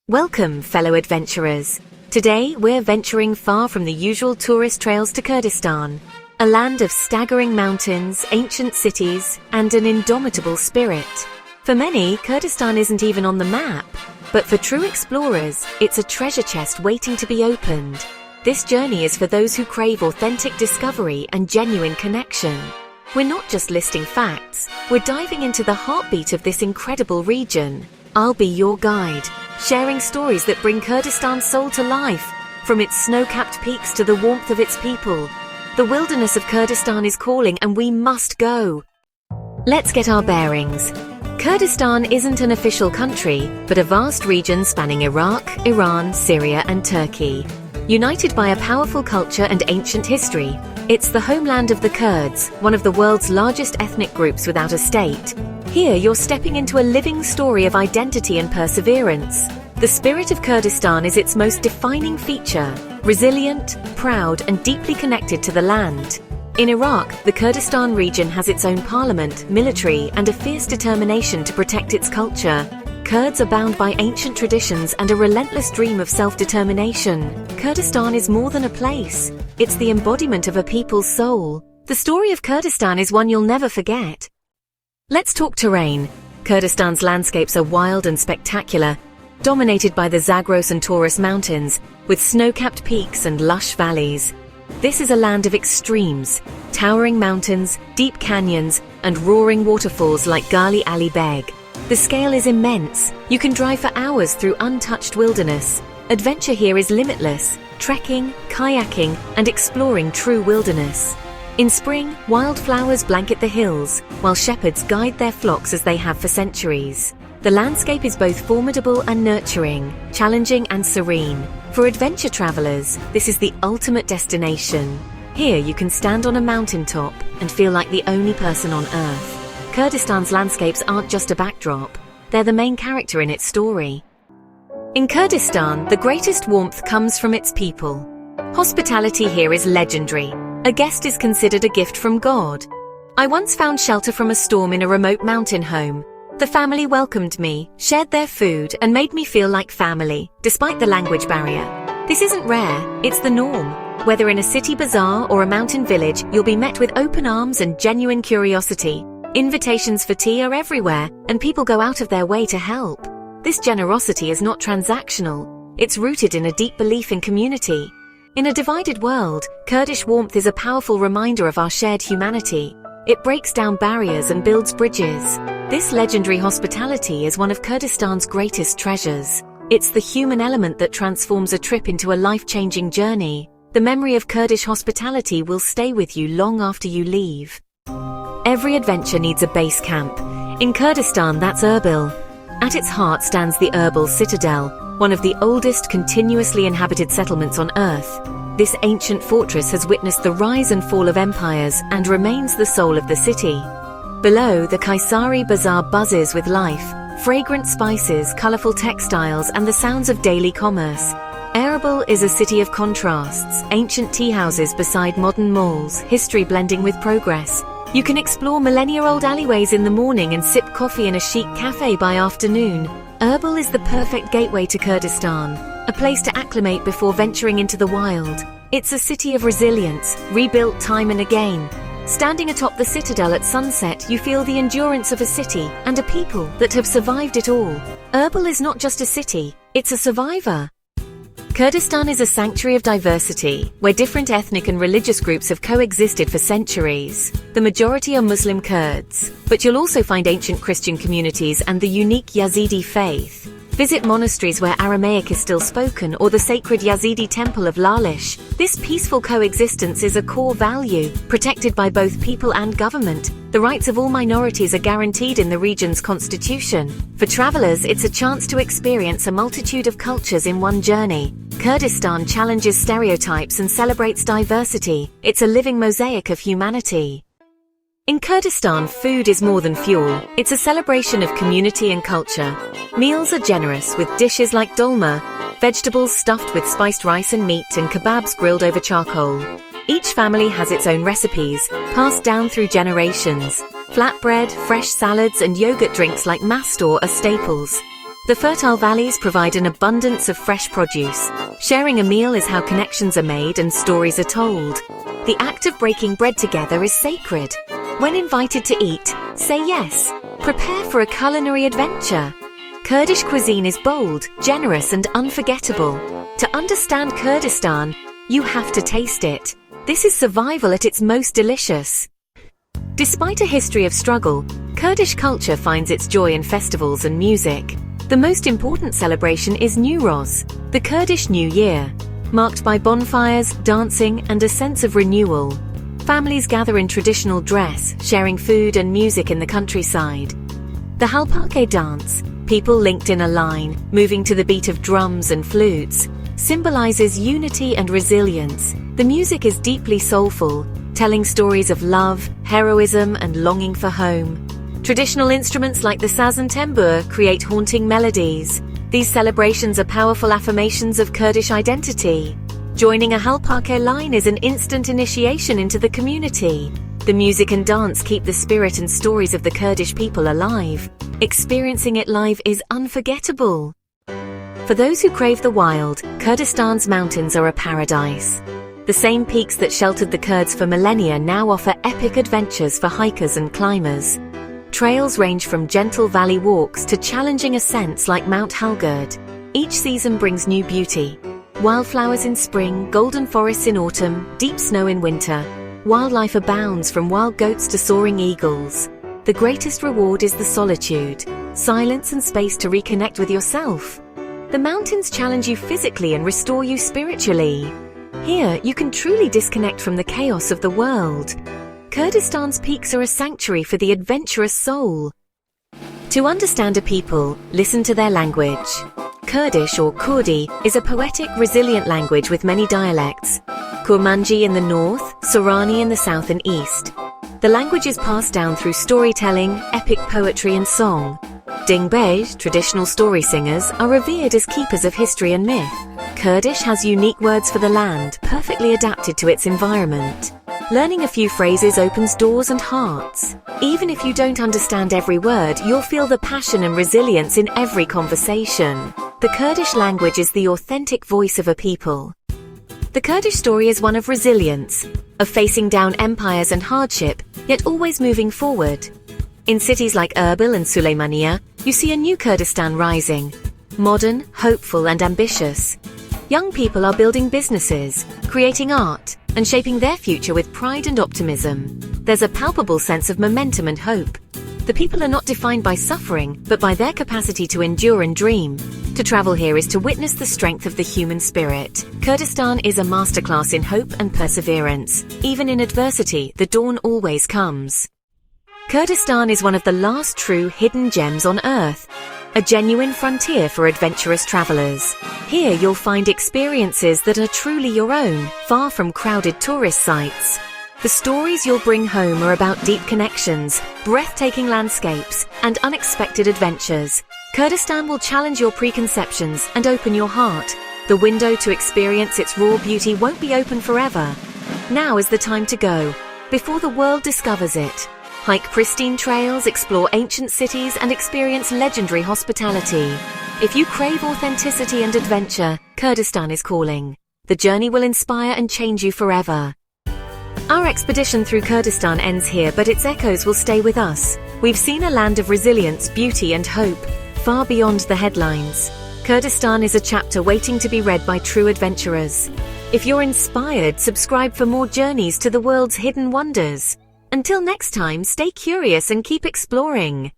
Welcome, fellow adventurers. Today, we're venturing far from the usual tourist trails to Kurdistan, a land of staggering mountains, ancient cities, and an indomitable spirit. For many, Kurdistan isn't even on the map, but for true explorers, it's a treasure chest waiting to be opened. This journey is for those who crave authentic discovery and genuine connection. We're not just listing facts, we're diving into the heartbeat of this incredible region. I'll be your guide, sharing stories that bring Kurdistan's soul to life, from its snow-capped peaks to the warmth of its people. The wilderness of Kurdistan is calling, and we must go. Let's get our bearings. Kurdistan isn't an official country, but a vast region spanning Iraq, Iran, Syria, and Turkey. United by a powerful culture and ancient history, it's the homeland of the Kurds, one of the world's largest ethnic groups without a state. Here, you're stepping into a living story of identity and perseverance. The spirit of Kurdistan is its most defining feature, resilient, proud, and deeply connected to the land. In Iraq, the Kurdistan region has its own parliament, military, and a fierce determination to protect its culture. Kurds are bound by ancient traditions and a relentless dream of self-determination. Kurdistan is more than a place. It's the embodiment of a people's soul. The story of Kurdistan is one you'll never forget. Let's talk terrain. Kurdistan's landscapes are wild and spectacular, dominated by the Zagros and Taurus mountains, with snow-capped peaks and lush valleys. This is a land of extremes, towering mountains, deep canyons, and roaring waterfalls like Gali Ali Beg. The scale is immense. You can drive for hours through untouched wilderness. Adventure here is limitless, trekking, kayaking, and exploring true wilderness. In spring, wildflowers blanket the hills, while shepherds guide their flocks as they have for centuries. The landscape is both formidable and nurturing, challenging and serene. For adventure travelers, this is the ultimate destination. Here you can stand on a mountaintop and feel like the only person on Earth. Kurdistan's landscapes aren't just a backdrop, they're the main character in its story. In Kurdistan, the greatest warmth comes from its people. Hospitality here is legendary. A guest is considered a gift from God. I once found shelter from a storm in a remote mountain home. The family welcomed me, shared their food, and made me feel like family, despite the language barrier. This isn't rare, it's the norm. Whether in a city bazaar or a mountain village, you'll be met with open arms and genuine curiosity. Invitations for tea are everywhere, and people go out of their way to help. This generosity is not transactional. It's rooted in a deep belief in community. In a divided world, Kurdish warmth is a powerful reminder of our shared humanity. It breaks down barriers and builds bridges. This legendary hospitality is one of Kurdistan's greatest treasures. It's the human element that transforms a trip into a life-changing journey. The memory of Kurdish hospitality will stay with you long after you leave. Every adventure needs a base camp. In Kurdistan, that's Urbil. At its heart stands the Urbil citadel, one of the oldest continuously inhabited settlements on Earth. This ancient fortress has witnessed the rise and fall of empires and remains the soul of the city. Below, the Kaysari Bazaar buzzes with life, fragrant spices, colorful textiles, and the sounds of daily commerce. Urbil is a city of contrasts, ancient tea houses beside modern malls, history blending with progress. You can explore millennia-old alleyways in the morning and sip coffee in a chic cafe by afternoon. Urbil is the perfect gateway to Kurdistan, a place to acclimate before venturing into the wild. It's a city of resilience, rebuilt time and again. Standing atop the citadel at sunset, you feel the endurance of a city and a people that have survived it all. Urbil is not just a city, it's a survivor. Kurdistan is a sanctuary of diversity, where different ethnic and religious groups have coexisted for centuries. The majority are Muslim Kurds, but you'll also find ancient Christian communities and the unique Yazidi faith. Visit monasteries where Aramaic is still spoken, or the sacred Yazidi temple of Lalish. This peaceful coexistence is a core value, protected by both people and government. The rights of all minorities are guaranteed in the region's constitution. For travelers, it's a chance to experience a multitude of cultures in one journey. Kurdistan challenges stereotypes and celebrates diversity. It's a living mosaic of humanity. In Kurdistan, food is more than fuel. It's a celebration of community and culture. Meals are generous, with dishes like dolma, vegetables stuffed with spiced rice and meat, and kebabs grilled over charcoal. Each family has its own recipes, passed down through generations. Flatbread, fresh salads, and yogurt drinks like mastor are staples. The fertile valleys provide an abundance of fresh produce. Sharing a meal is how connections are made and stories are told. The act of breaking bread together is sacred. When invited to eat, say yes. Prepare for a culinary adventure. Kurdish cuisine is bold, generous, and unforgettable. To understand Kurdistan, you have to taste it. This is survival at its most delicious. Despite a history of struggle, Kurdish culture finds its joy in festivals and music. The most important celebration is Newroz, the Kurdish New Year, marked by bonfires, dancing, and a sense of renewal. Families gather in traditional dress, sharing food and music in the countryside. The Halpake dance, people linked in a line, moving to the beat of drums and flutes, symbolizes unity and resilience. The music is deeply soulful, telling stories of love, heroism, and longing for home. Traditional instruments like the saz and tambur create haunting melodies. These celebrations are powerful affirmations of Kurdish identity. Joining a Halpake line is an instant initiation into the community. The music and dance keep the spirit and stories of the Kurdish people alive. Experiencing it live is unforgettable. For those who crave the wild, Kurdistan's mountains are a paradise. The same peaks that sheltered the Kurds for millennia now offer epic adventures for hikers and climbers. Trails range from gentle valley walks to challenging ascents like Mount Halgerd. Each season brings new beauty. Wildflowers in spring, golden forests in autumn, deep snow in winter. Wildlife abounds from wild goats to soaring eagles. The greatest reward is the solitude, silence and space to reconnect with yourself. The mountains challenge you physically and restore you spiritually. Here, you can truly disconnect from the chaos of the world. Kurdistan's peaks are a sanctuary for the adventurous soul. To understand a people, listen to their language. Kurdish or Kurdi is a poetic, resilient language with many dialects. Kurmanji in the north, Sorani in the south and east. The language is passed down through storytelling, epic poetry and song. Dingbej, traditional story singers, are revered as keepers of history and myth. Kurdish has unique words for the land, perfectly adapted to its environment. Learning a few phrases opens doors and hearts. Even if you don't understand every word, you'll feel the passion and resilience in every conversation. The Kurdish language is the authentic voice of a people. The Kurdish story is one of resilience, of facing down empires and hardship, yet always moving forward. In cities like Urbil and Suleymaniye, you see a new Kurdistan rising. Modern, hopeful, and ambitious. Young people are building businesses, creating art, and shaping their future with pride and optimism. There's a palpable sense of momentum and hope. The people are not defined by suffering, but by their capacity to endure and dream. To travel here is to witness the strength of the human spirit. Kurdistan is a masterclass in hope and perseverance. Even in adversity, the dawn always comes. Kurdistan is one of the last true hidden gems on Earth. A genuine frontier for adventurous travelers. Here you'll find experiences that are truly your own, far from crowded tourist sites. The stories you'll bring home are about deep connections, breathtaking landscapes, and unexpected adventures. Kurdistan will challenge your preconceptions and open your heart. The window to experience its raw beauty won't be open forever. Now is the time to go, before the world discovers it. Hike pristine trails, explore ancient cities, and experience legendary hospitality. If you crave authenticity and adventure, Kurdistan is calling. The journey will inspire and change you forever. Our expedition through Kurdistan ends here, but its echoes will stay with us. We've seen a land of resilience, beauty, and hope, far beyond the headlines. Kurdistan is a chapter waiting to be read by true adventurers. If you're inspired, subscribe for more journeys to the world's hidden wonders. Until next time, stay curious and keep exploring.